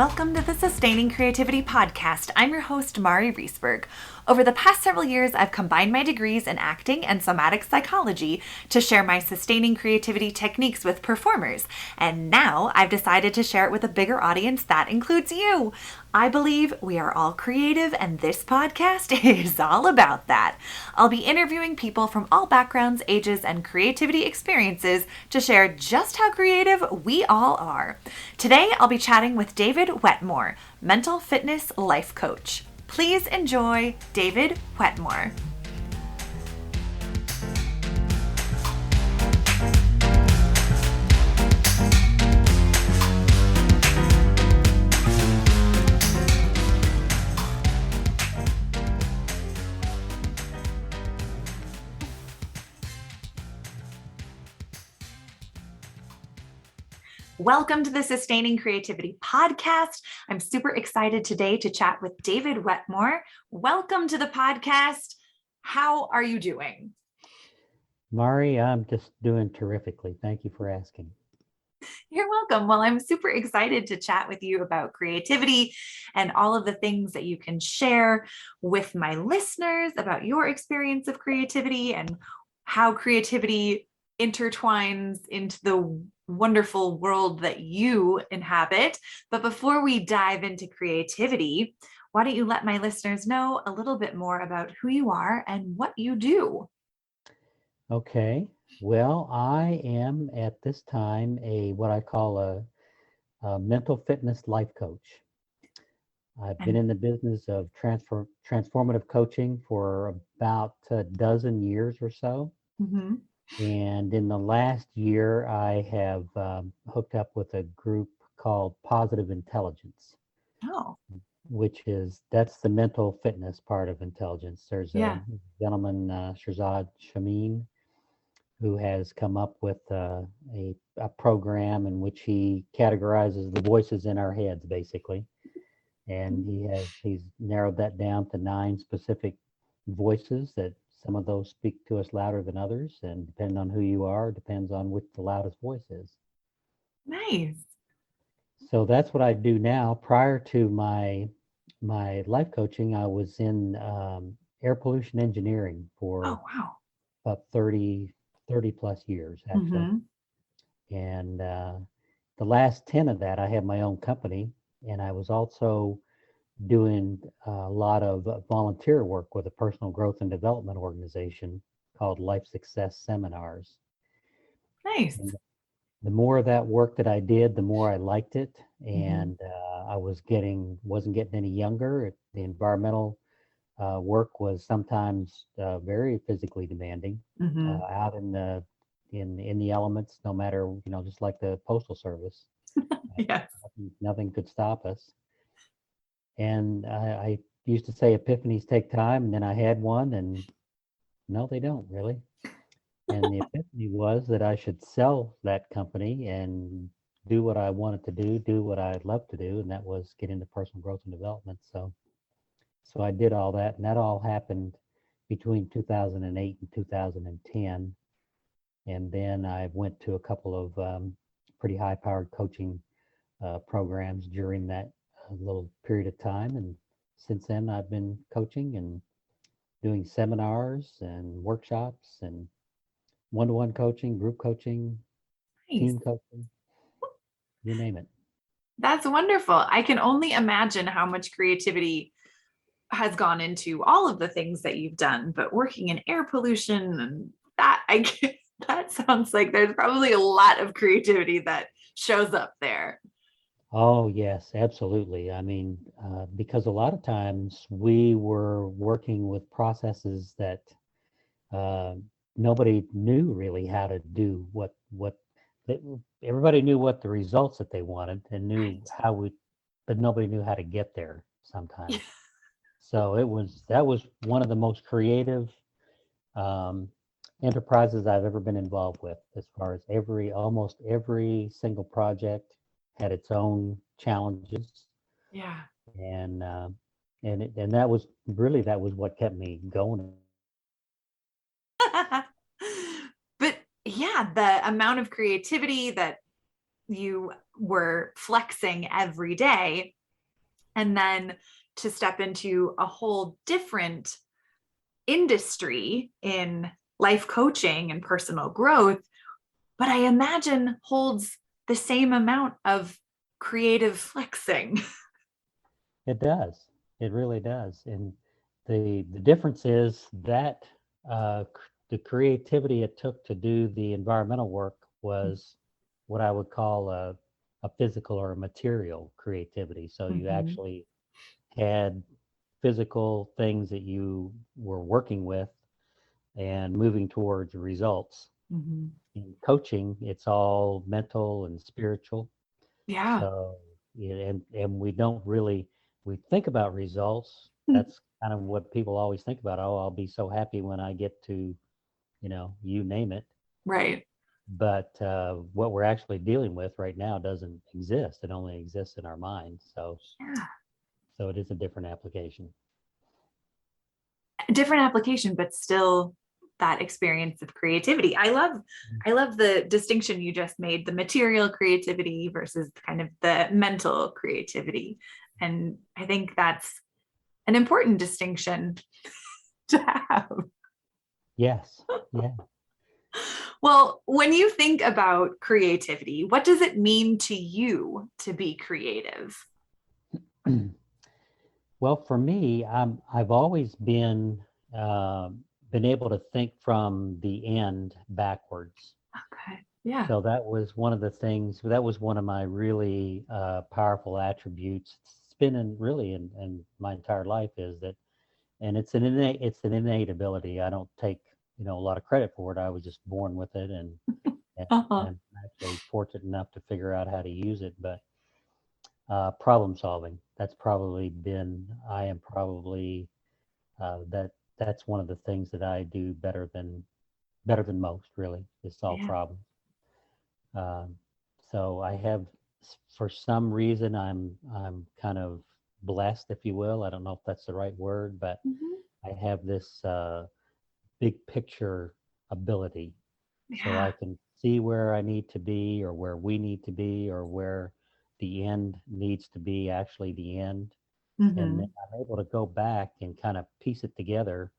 Welcome to the Sustaining Creativity Podcast. I'm your host, Mari Riesberg. Over the past several years, I've combined my degrees in acting and somatic psychology to share my sustaining creativity techniques with performers. And now I've decided to share it with a bigger audience that includes you. I believe we are all creative, and this podcast is all about that. I'll be interviewing people from all backgrounds, ages, and creativity experiences to share just how creative we all are. Today, I'll be chatting with David Wetmore, mental fitness life coach. Please enjoy David Wetmore. Welcome to the Sustaining Creativity Podcast. I'm super excited today to chat with David Wetmore. Welcome to the podcast. How are you doing? Mari, I'm just doing terrifically. Thank you for asking. You're welcome. Well, I'm super excited to chat with you about creativity and all of the things that you can share with my listeners about your experience of creativity and how creativity intertwines into the wonderful world that you inhabit. But before we dive into creativity, why don't you let my listeners know a little bit more about who you are and what you do? Okay. Well, I am at this time what I call a mental fitness life coach. I've been in the business of transformative coaching for about a dozen years or so. Mm-hmm. And in the last year, I have hooked up with a group called Positive Intelligence, Oh, that's the mental fitness part of intelligence. There's a yeah. gentleman, Shirzad Shameen, who has come up with a program in which he categorizes the voices in our heads, basically. And he's narrowed that down to 9 specific voices that some of those speak to us louder than others. And depending on who you are, depends on which the loudest voice is. Nice. So that's what I do now. Prior to my life coaching, I was in air pollution engineering for Oh, wow. about 30 plus years, actually. Mm-hmm. And the last 10 of that, I had my own company. And I was also doing a lot of volunteer work with a personal growth and development organization called Life Success Seminars. Nice. And the more of that work that I did, the more I liked it. Mm-hmm. And I wasn't getting any younger. The environmental work was sometimes very physically demanding, Mm-hmm. out in the elements, no matter, just like the postal service. Yes. Nothing could stop us. And I used to say epiphanies take time, and then I had one, and no, they don't really. And the epiphany was that I should sell that company and do what I wanted to do what I love to do, and that was get into personal growth and development. So I did all that, and that all happened between 2008 and 2010. And then I went to a couple of pretty high-powered coaching programs during that little period of time. And since then, I've been coaching and doing seminars and workshops and one-to-one coaching, group coaching, Nice. team coaching, you name it. That's wonderful. I can only imagine how much creativity has gone into all of the things that you've done, but working in air pollution and that sounds like there's probably a lot of creativity that shows up there. Oh, yes, absolutely. I mean, because a lot of times we were working with processes that uh, nobody knew really how to do that- everybody knew what the results that they wanted and knew Right. but nobody knew how to get there Yeah. sometimes. So that was one of the most creative um, enterprises I've ever been involved with, as far as almost every single project had its own challenges, Yeah. and that was what kept me going. But yeah, the amount of creativity that you were flexing every day, and then to step into a whole different industry in life coaching and personal growth, but I imagine holds the same amount of creative flexing. It does. It really does. And the difference is that the creativity it took to do the environmental work was what I would call a physical or a material creativity. So you Mm-hmm. actually had physical things that you were working with and moving towards results. Mm-hmm. In coaching, it's all mental and spiritual. Yeah. So, yeah, and we don't really we think about results. That's kind of what people always think about. Oh, I'll be so happy when I get to, you name it. Right. But what we're actually dealing with right now doesn't exist. It only exists in our mind. Yeah. So it is a different application. Different application, but still that experience of creativity. I love the distinction you just made, the material creativity versus kind of the mental creativity. And I think that's an important distinction to have. Yes. Yeah. Well, when you think about creativity, what does it mean to you to be creative? Well, for me, I've always been able to think from the end backwards. Okay. Yeah. So that was one of the things. That was one of my really powerful attributes. It's been in my entire life is that, and it's an innate ability. I don't take a lot of credit for it. I was just born with it, and Uh-huh. and actually fortunate enough to figure out how to use it. But problem solving. I am probably that's one of the things that I do better than most. Really, is solve Yeah. problems. Um, so I have, for some reason, I'm kind of blessed, if you will. I don't know if that's the right word, but Mhm. I have this big picture ability, so I Yeah. can see where I need to be, or where we need to be, or where the end needs to be actually the end, and then Hmm. I'm able to go back and kind of piece it together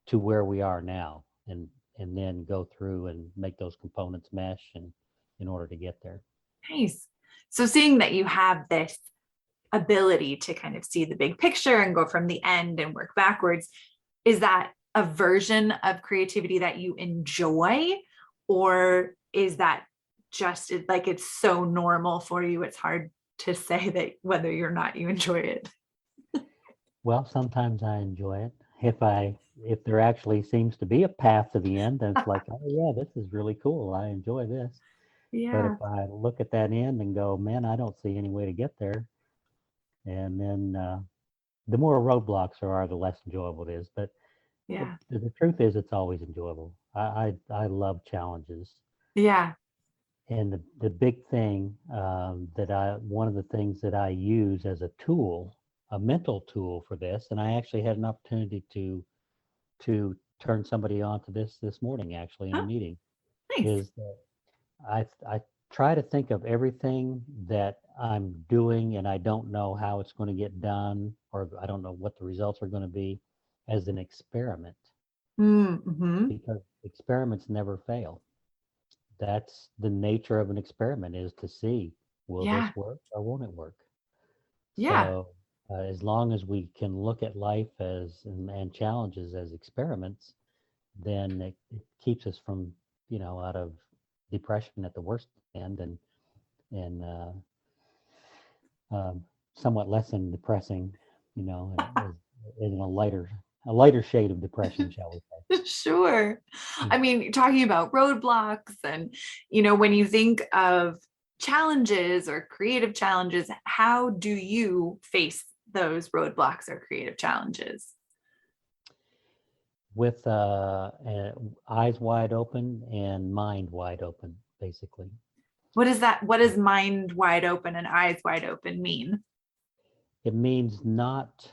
to where we are now, and then go through and make those components mesh and in order to get there. Nice. So seeing that you have this ability to kind of see the big picture and go from the end and work backwards, is that a version of creativity that you enjoy? Or is that just like it's so normal for you, it's hard to say that whether you're not you enjoy it? Well, sometimes I enjoy it. If there actually seems to be a path to the end, then it's like, oh yeah, this is really cool. I enjoy this. But Yeah. if I look at that end and go, man, I don't see any way to get there, and then the more roadblocks there are, the less enjoyable it is. But Yeah. the truth is, it's always enjoyable. I love challenges. Yeah. And the big thing one of the things that I use as a tool, a mental tool for this, and I actually had an opportunity to turn somebody on to this morning, actually, in a Oh, meeting, nice. is that I try to think of everything that I'm doing and I don't know how it's going to get done, or I don't know what the results are going to be, as an experiment, Mm-hmm. because experiments never fail. That's the nature of an experiment, is to see, will Yeah. this work or won't it work? Yeah. So as long as we can look at life and challenges as experiments, then it keeps us from, out of depression at the worst end, and somewhat less than depressing, as in a lighter shade of depression, shall we Sure. say. I mean, talking about roadblocks and, when you think of challenges or creative challenges, how do you face those roadblocks or creative challenges? With eyes wide open and mind wide open, basically. What is that? What does mind wide open and eyes wide open mean? It means not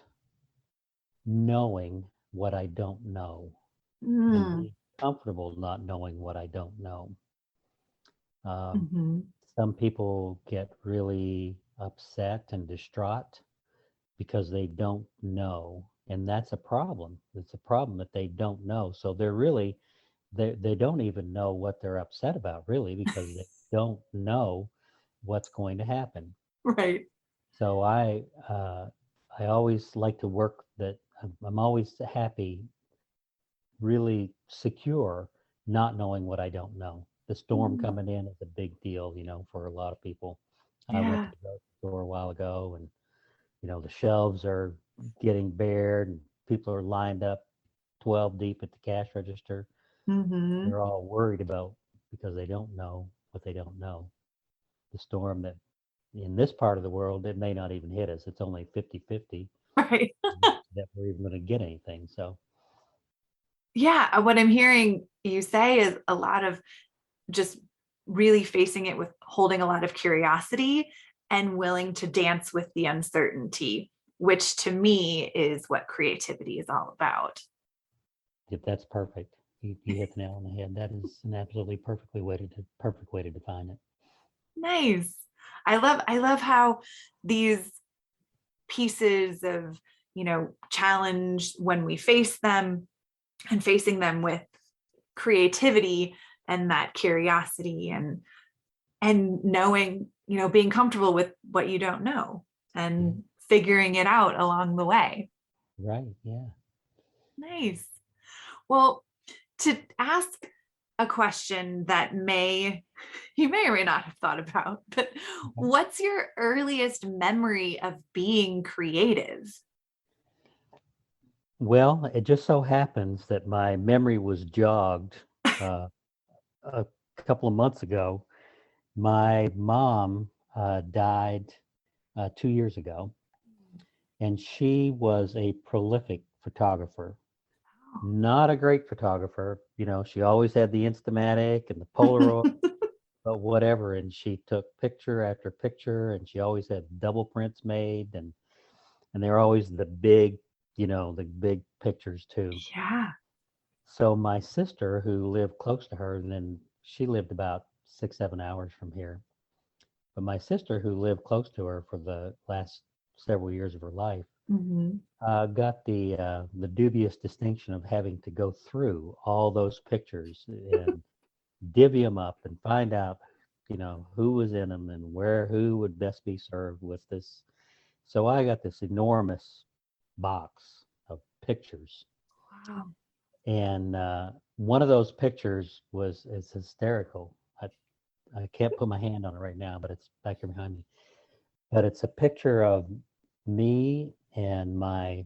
knowing what I don't know, and Mm. being comfortable not knowing what I don't know. Um, Hmm. some people get really upset and distraught because they don't know. And that's a problem. It's a problem that they don't know. So they're really, they don't even know what they're upset about, really, because they don't know what's going to happen. Right. So I always like to work that I'm always happy, really secure, not knowing what I don't know. The storm Mm. coming in is a big deal, for a lot of people. I went to Yeah. the grocery store a while ago, and the shelves are getting bared, and people are lined up 12 deep at the cash register. Mm-hmm. They're all worried about because they don't know what they don't know. The storm that in this part of the world, it may not even hit us. It's only 50-50 Right. that we're even going to get anything. So, Yeah. What I'm hearing you say is a lot of just really facing it with holding a lot of curiosity and willing to dance with the uncertainty, which to me is what creativity is all about. if that's perfect. You hit the nail on the head. That is an absolutely perfect way to define it. Nice. I love how these pieces of, challenge when we face them and facing them with creativity and that curiosity and knowing, being comfortable with what you don't know Yeah. and figuring it out along the way. Right. Yeah. Nice. Well, to ask a question that you may or may not have thought about, but Okay. what's your earliest memory of being creative? Well, it just so happens that my memory was jogged uh, a couple of months ago. My mom died 2 years ago, and she was a prolific photographer. Not a great photographer. She always had the Instamatic and the Polaroid, but whatever. And she took picture after picture, and she always had double prints made, and they were always the big pictures too. Yeah. So my sister, who lived close to her, and then she lived about 6, 7 hours from here. But my sister, who lived close to her for the last several years of her life, Mm-hmm. got the dubious distinction of having to go through all those pictures and divvy them up and find out, who was in them and who would best be served with this. So I got this enormous box of pictures, Wow. and one of those pictures is hysterical. I can't put my hand on it right now, but it's back here behind me. But it's a picture of me and my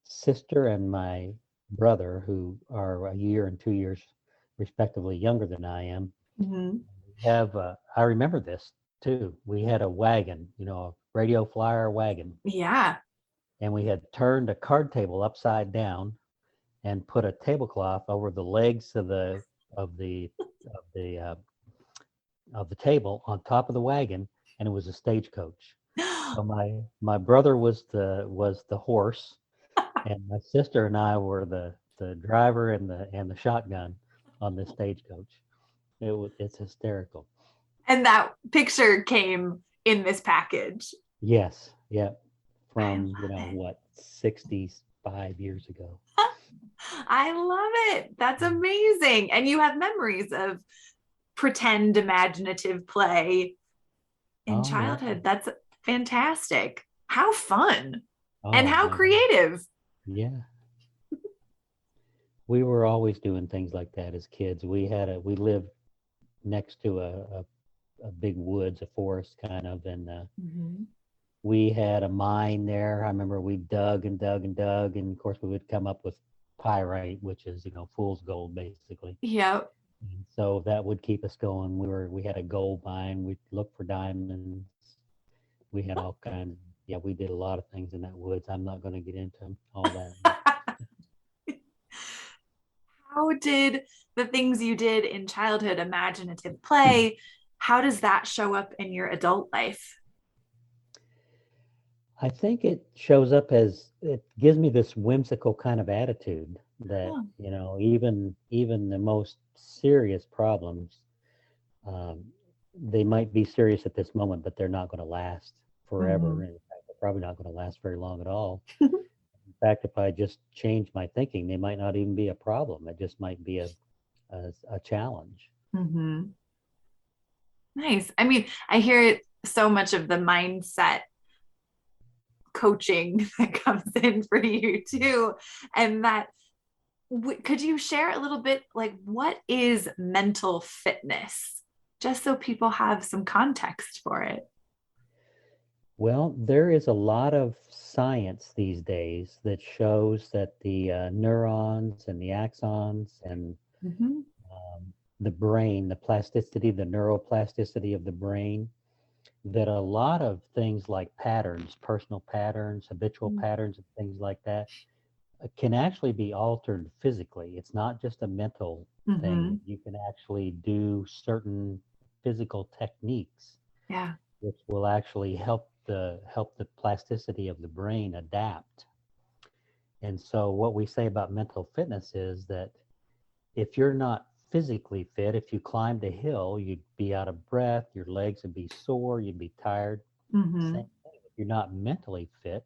sister and my brother, who are a year and 2 years respectively younger than I am. Mm-hmm. I remember this too. We had a wagon, a radio flyer wagon, Yeah. and we had turned a card table upside down and put a tablecloth over the legs of the of the uh, of the table on top of the wagon, and it was a stagecoach. So my brother was the horse, and my sister and I were the driver and the shotgun on this stagecoach. It's hysterical. And that picture came in this package. Yes, yeah, I from love it. what 65 years ago. I love it. That's amazing. And you have memories of pretend imaginative play in Oh yeah, childhood. That's fantastic. How fun and oh how man, creative. yeah. We were always doing things like that as kids. We lived next to a big woods, a forest kind of, and Mm-hmm. we had a mine there. I remember we dug and dug and dug, and of course we would come up with pyrite, which is fool's gold basically. Yep. And so that would keep us going. We had a gold mine. We'd look for diamonds. We had all kinds. Yeah, we did a lot of things in that woods. I'm not going to get into all that, but How did the things you did in childhood, imaginative play, how does that show up in your adult life? I think it shows up as it gives me this whimsical kind of attitude that Oh, even the most serious problems, um, they might be serious at this moment, but they're not going to last forever. Mm-hmm. And in fact, they're probably not going to last very long at all. In fact, if I just change my thinking, they might not even be a problem. It just might be a challenge. Mm-hmm. Nice. I mean, I hear so much of the mindset coaching that comes in for you too. And that could you share a little bit like what is mental fitness? Just so people have some context for it. Well, there is a lot of science these days that shows that the neurons and the axons and Mm-hmm. the brain, the plasticity, the neuroplasticity of the brain, that a lot of things like patterns, personal patterns, habitual patterns, and things like that can actually be altered physically. It's not just a mental thing, Mm-hmm. that you can actually do certain physical techniques Yeah. which will actually help the plasticity of the brain adapt. And so what we say about mental fitness is that if you're not physically fit, if you climbed a hill, you'd be out of breath, your legs would be sore, you'd be tired. Mm-hmm. Same thing. If you're not mentally fit,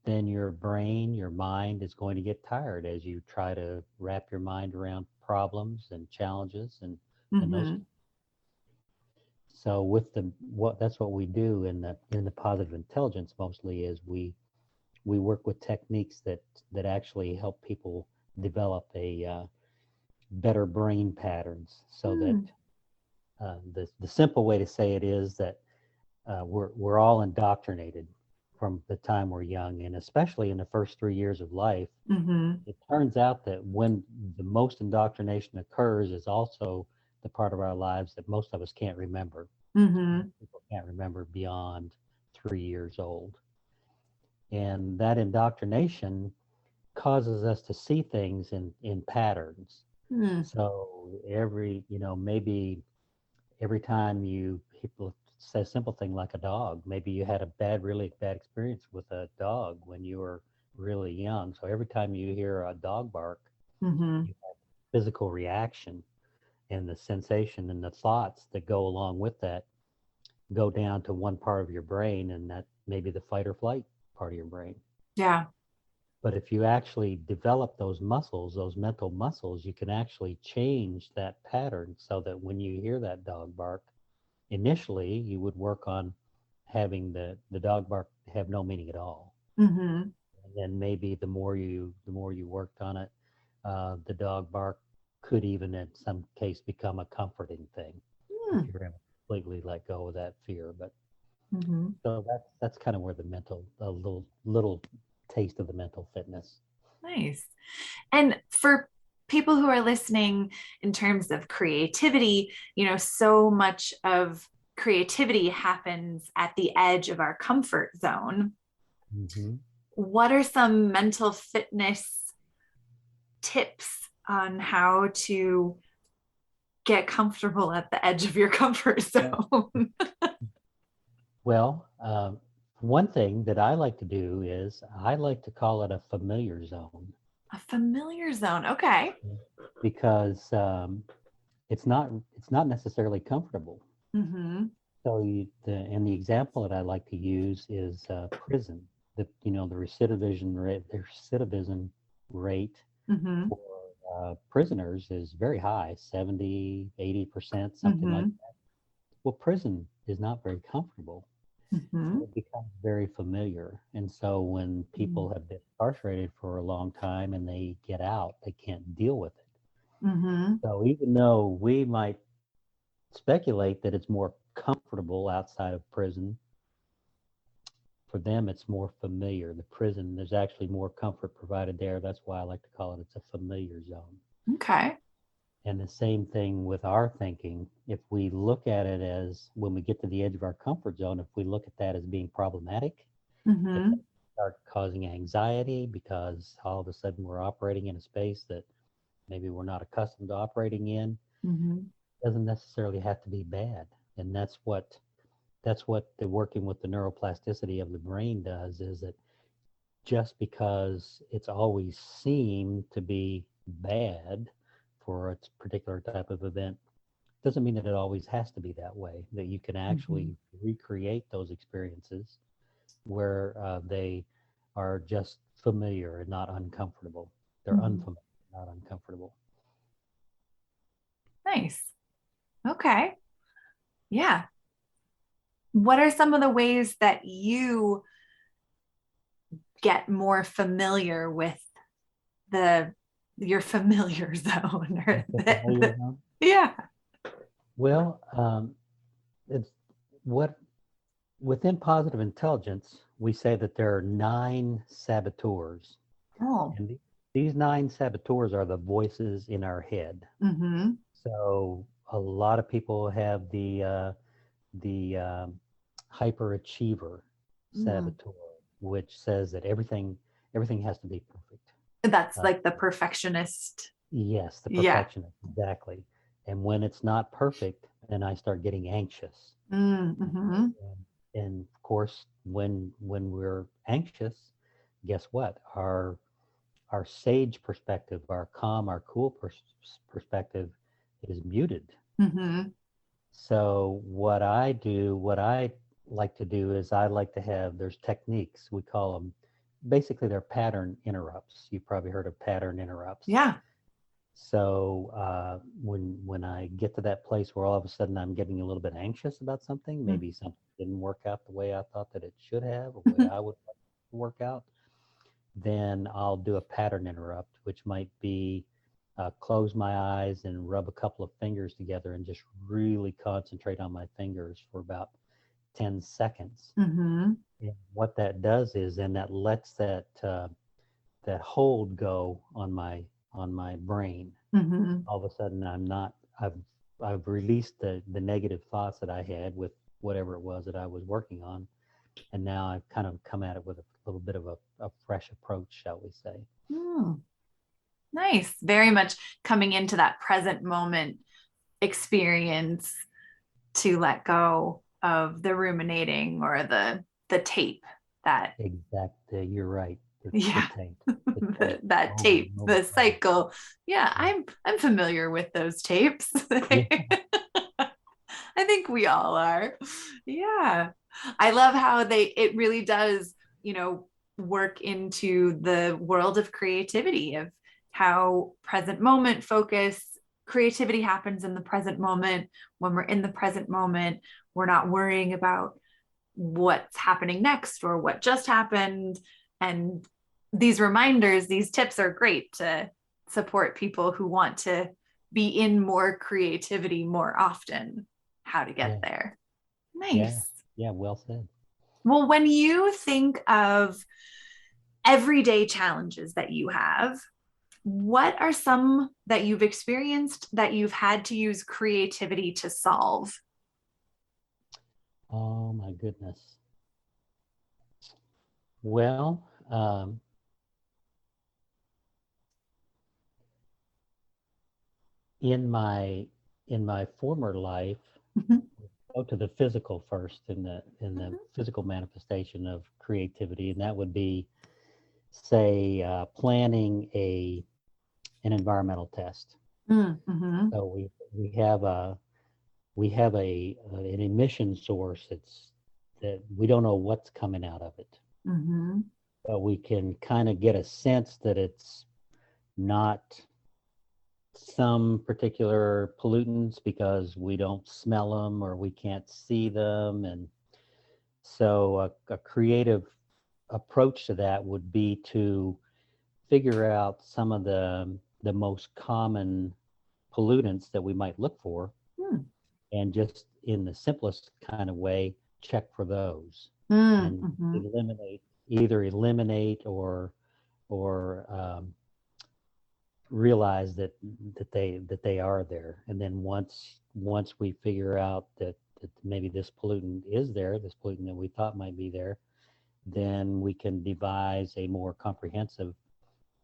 then your brain, your mind is going to get tired as you try to wrap your mind around problems and challenges and those. Mm-hmm. So with the what that's what we do in the positive intelligence mostly is we work with techniques that actually help people develop a better brain patterns so that Mm. the simple way to say it is that we're all indoctrinated from the time we're young, and especially in the first 3 years of life. Mm-hmm. It turns out that when the most indoctrination occurs is also the part of our lives that most of us can't remember. Mm-hmm. Most people can't remember beyond 3 years old. And that indoctrination causes us to see things in patterns. Mm. So maybe every time people say a simple thing like a dog, maybe you had a really bad experience with a dog when you were really young. So every time you hear a dog bark, Mm-hmm. you have physical reaction, and the sensation and the thoughts that go along with that go down to one part of your brain, and that may be the fight or flight part of your brain. Yeah. But if you actually develop those muscles, those mental muscles, you can actually change that pattern so that when you hear that dog bark, initially you would work on having the dog bark have no meaning at all. Mm-hmm. And then maybe the more you worked on it, the dog bark could even in some case become a comforting thing if Mm. you're able to completely let go of that fear. But Mm-hmm. so that's kind of where a little taste of the mental fitness. Nice. And for people who are listening in terms of creativity, so much of creativity happens at the edge of our comfort zone. Hmm. What are some mental fitness tips on how to get comfortable at the edge of your comfort zone? Well, one thing that I like to do is I like to call it a familiar zone A familiar zone. Okay. because it's not necessarily comfortable. Mm-hmm. So and the example that I like to use is prison. The recidivism rate Mm-hmm. for prisoners is very high, 70, 80%, something like Mm-hmm. that. Well, prison is not very comfortable. So Mm-hmm. it becomes very familiar. And so when people have been incarcerated for a long time and they get out, they can't deal with it. Mm-hmm. So even though we might speculate that it's more comfortable outside of prison, for them it's more familiar. The prison, there's actually more comfort provided there. That's why I like to call it's a familiar zone. Okay. And the same thing with our thinking. If we look at it as when we get to the edge of our comfort zone, if we look at that as being problematic, if Mm-hmm. that start causing anxiety because all of a sudden we're operating in a space that maybe we're not accustomed to operating in, Mm-hmm. doesn't necessarily have to be bad. And that's what the working with the neuroplasticity of the brain does, is that just because it's always seemed to be bad for a particular type of event doesn't mean that it always has to be that way, that you can Mm-hmm. actually recreate those experiences where they are just familiar and not uncomfortable. They're Mm-hmm. unfamiliar, not uncomfortable. Nice. Okay. Yeah. What are some of the ways that you get more familiar with the your familiar zone or The familiar zone. yeah. Well, it's what within positive intelligence, we say that there are 9 saboteurs. Oh. And these 9 saboteurs are the voices in our head. Mm-hmm. So a lot of people have the hyperachiever Mm. saboteur, which says that everything has to be perfect. That's Uh, like the perfectionist. yes, the Yeah. perfectionist, exactly. And when it's not perfect, then I start getting anxious. Mm-hmm. And of course, when we're anxious, guess what? Our sage perspective, our calm, our cool perspective is muted. Mm-hmm. So what I like to do is I like to have, there's techniques, we call them, basically they're pattern interrupts. You've probably heard of pattern interrupts. Yeah. So when I get to that place where all of a sudden I'm getting a little bit anxious about something, maybe something didn't work out the way I thought that it should have, or the way I would like it to work out, then I'll do a pattern interrupt, which might be close my eyes and rub a couple of fingers together and just really concentrate on my fingers for about 10 seconds. Mm-hmm. And what that does is, then that lets that hold go on my brain. Mm-hmm. All of a sudden, I've I've released the negative thoughts that I had with whatever it was that I was working on, and now I've kind of come at it with a little bit of a fresh approach, shall we say. Mm. Nice. Very much coming into that present moment experience to let go of the ruminating or the tape that Exactly, you're right. The yeah tape, the tape that over tape, and over the again. cycle. Yeah, Yeah, I'm familiar with those tapes. yeah, I think we all are. Yeah. I love how it really does, work into the world of creativity, of how present moment focus creativity happens in the present moment. When we're in the present moment, we're not worrying about what's happening next or what just happened. And these reminders, these tips are great to support people who want to be in more creativity more often, how to get yeah, there. yeah, Nice. yeah. Well said. Well, when you think of everyday challenges that you have, what are some that you've experienced that you've had to use creativity to solve? Oh my goodness. Well, in my in my former life, Mhm. go to the physical first, in the physical manifestation of creativity, and that would be, say, planning a an environmental test. Mm-hmm. So we have an emission source that we don't know what's coming out of it, Mm-hmm. but we can kind of get a sense that it's not some particular pollutants because we don't smell them or we can't see them. And so a creative approach to that would be to figure out some of the most common pollutants that we might look for, Mm-hmm. and just in the simplest kind of way, check for those and Mm-hmm. either eliminate or realize that they are there. And then once we figure out that maybe this pollutant is there, this pollutant that we thought might be there, then we can devise a more comprehensive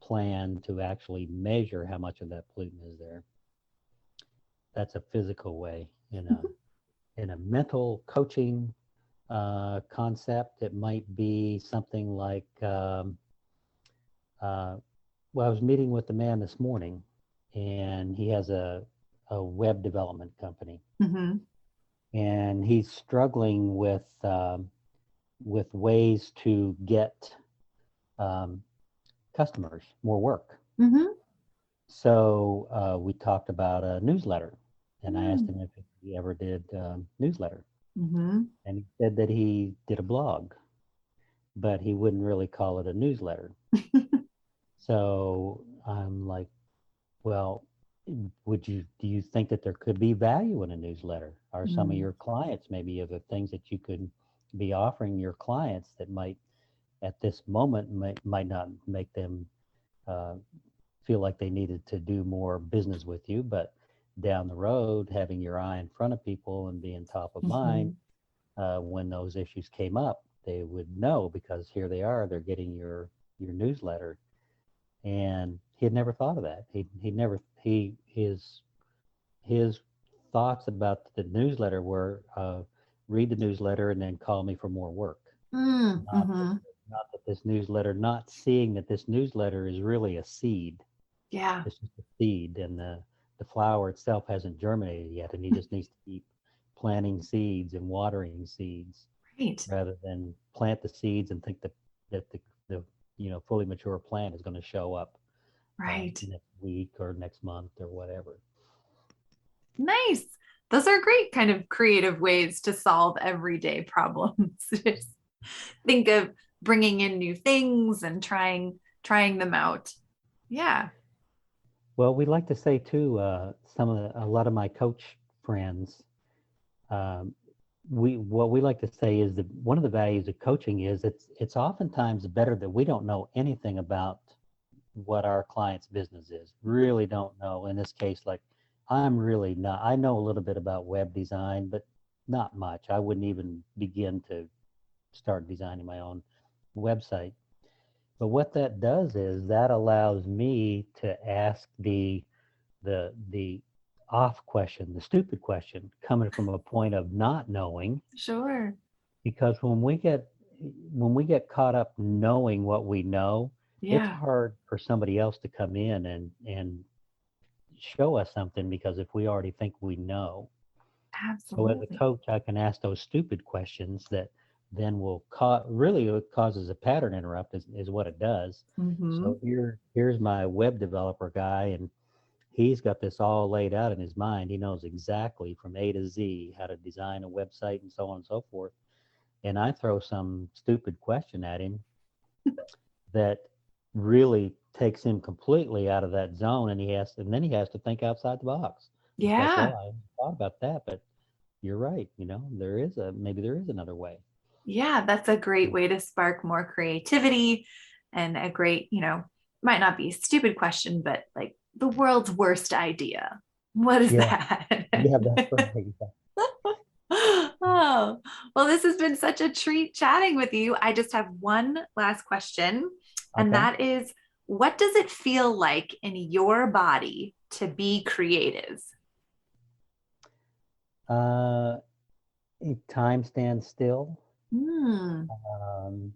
plan to actually measure how much of that pollutant is there. That's a physical way. In a mental coaching concept, it might be something like, well, I was meeting with a man this morning, and he has a web development company, Mm-hmm. and he's struggling with ways to get um, customers more work. Mm-hmm. So we talked about a newsletter, and I asked Mm-hmm. him if he ever did newsletter, Mm-hmm. and he said that he did a blog, but he wouldn't really call it a newsletter. So I'm like, well, do you think that there could be value in a newsletter? Are some of Mm-hmm. your clients maybe of the things that you could be offering your clients that might at this moment might not make them uh, feel like they needed to do more business with you, but down the road, having your eye in front of people and being top of mind when those issues came up, they would know because here they are, they're getting your newsletter, and he had never thought of that. He never his thoughts about the newsletter were read the newsletter and then call me for more work. Not that, Mm-hmm. not that this newsletter, not seeing that this newsletter is really a seed. Yeah. It's just a seed, and the flower itself hasn't germinated yet, and he just needs to keep planting seeds and watering seeds Right. rather than plant the seeds and think that the fully mature plant is going to show up Right. next week or next month or whatever. Nice. Those are great kind of creative ways to solve everyday problems. Just think of bringing in new things and trying them out. Yeah. Well, we like to say too, a lot of my coach friends, um, what we like to say is that one of the values of coaching is it's oftentimes better that we don't know anything about what our client's business is. Really don't know. In this case, like I'm really not. I know a little bit about web design, but not much. I wouldn't even begin to start designing my own website. But what that does is that allows me to ask the off question, the stupid question, coming from a point of not knowing, Sure. because when we get caught up knowing what we know, it's Yeah. hard for somebody else to come in and show us something because if we already think we know. So as a Absolutely. coach, I can ask those stupid questions that then will really it causes a pattern interrupt is what it does. Mm-hmm. So here's my web developer guy, and he's got this all laid out in his mind. He knows exactly from A to Z how to design a website and so on and so forth. And I throw some stupid question at him that really takes him completely out of that zone, and then he has to think outside the box. It's like, well, Yeah. I hadn't thought about that, but you're right. Maybe there is another way. Yeah. That's a great way to spark more creativity and a great, might not be a stupid question, but like the world's worst idea. What is Yeah, that? yeah, that's right. Oh, well, this has been such a treat chatting with you. I just have one last question, and Okay. that is what does it feel like in your body to be creative? Uh, Time stands still. Hmm. Um,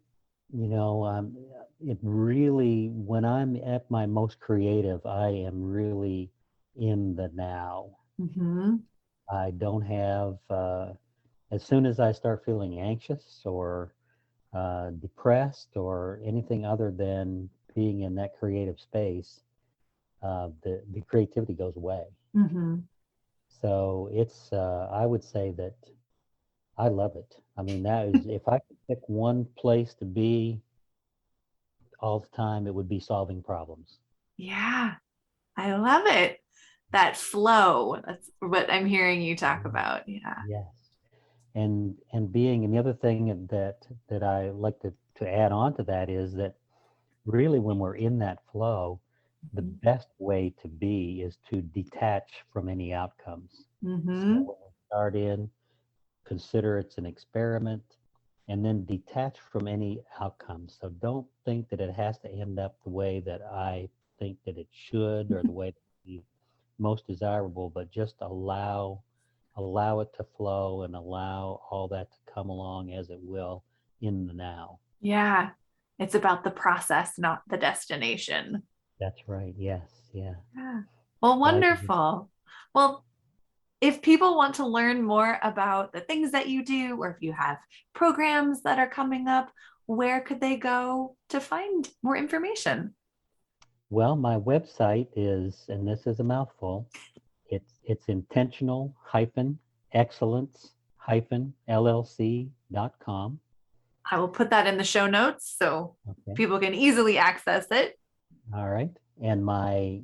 you know, it really, when I'm at my most creative, I am really in the now. Mm-hmm. I don't have, as soon as I start feeling anxious or depressed or anything other than being in that creative space, the creativity goes away. Mm-hmm. So I would say that I love it. I mean, that is, if I could pick one place to be all the time, it would be solving problems. Yeah, I love it. That flow. That's what I'm hearing you talk Yeah. about. Yeah. Yes. And the other thing that I like to add on to that is that really when we're in that flow, the best way to be is to detach from any outcomes. So Mm-hmm. when we start in, consider it's an experiment, and then detach from any outcomes. So don't think that it has to end up the way that I think that it should or the way that the most desirable, but just allow it to flow and allow all that to come along as it will in the now. Yeah. It's about the process, not the destination. That's right. Yes. Yeah. Yeah. Well, So I could just wonderful. Well, if people want to learn more about the things that you do, or if you have programs that are coming up, where could they go to find more information? Well, my website is, and this is a mouthful, it's intentional excellence LLC.com. I will put that in the show notes so Okay. people can easily access it. All right. And my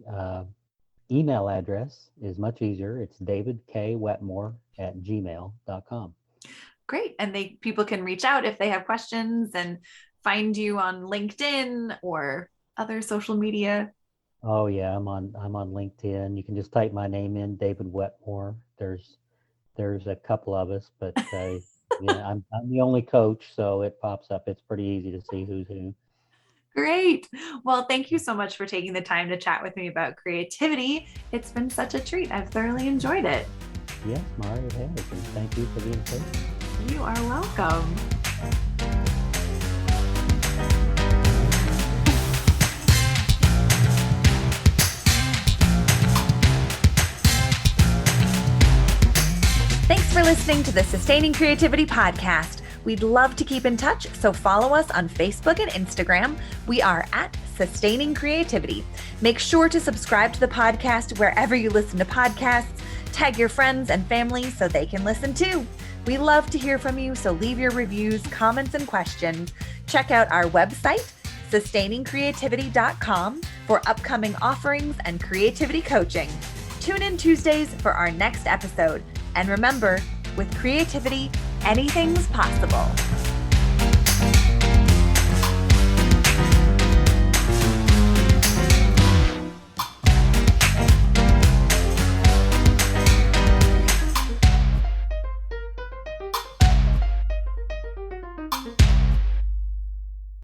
email address is much easier. It's davidkwetmore@gmail.com. Great. And people can reach out if they have questions and find you on LinkedIn or other social media. Oh yeah, I'm on LinkedIn. You can just type my name in, David Wetmore. There's a couple of us, but yeah, I'm the only coach, so it pops up. It's pretty easy to see who's who. Great. Well, thank you so much for taking the time to chat with me about creativity. It's been such a treat. I've thoroughly enjoyed it. Yes, Mari, it has. And thank you for the invitation. You are welcome. Thanks for listening to the Sustaining Creativity Podcast. We'd love to keep in touch, so follow us on Facebook and Instagram. We are at Sustaining Creativity. Make sure to subscribe to the podcast wherever you listen to podcasts. Tag your friends and family so they can listen too. We love to hear from you, so leave your reviews, comments, and questions. Check out our website, sustainingcreativity.com, for upcoming offerings and creativity coaching. Tune in Tuesdays for our next episode. And remember, with creativity, anything's possible.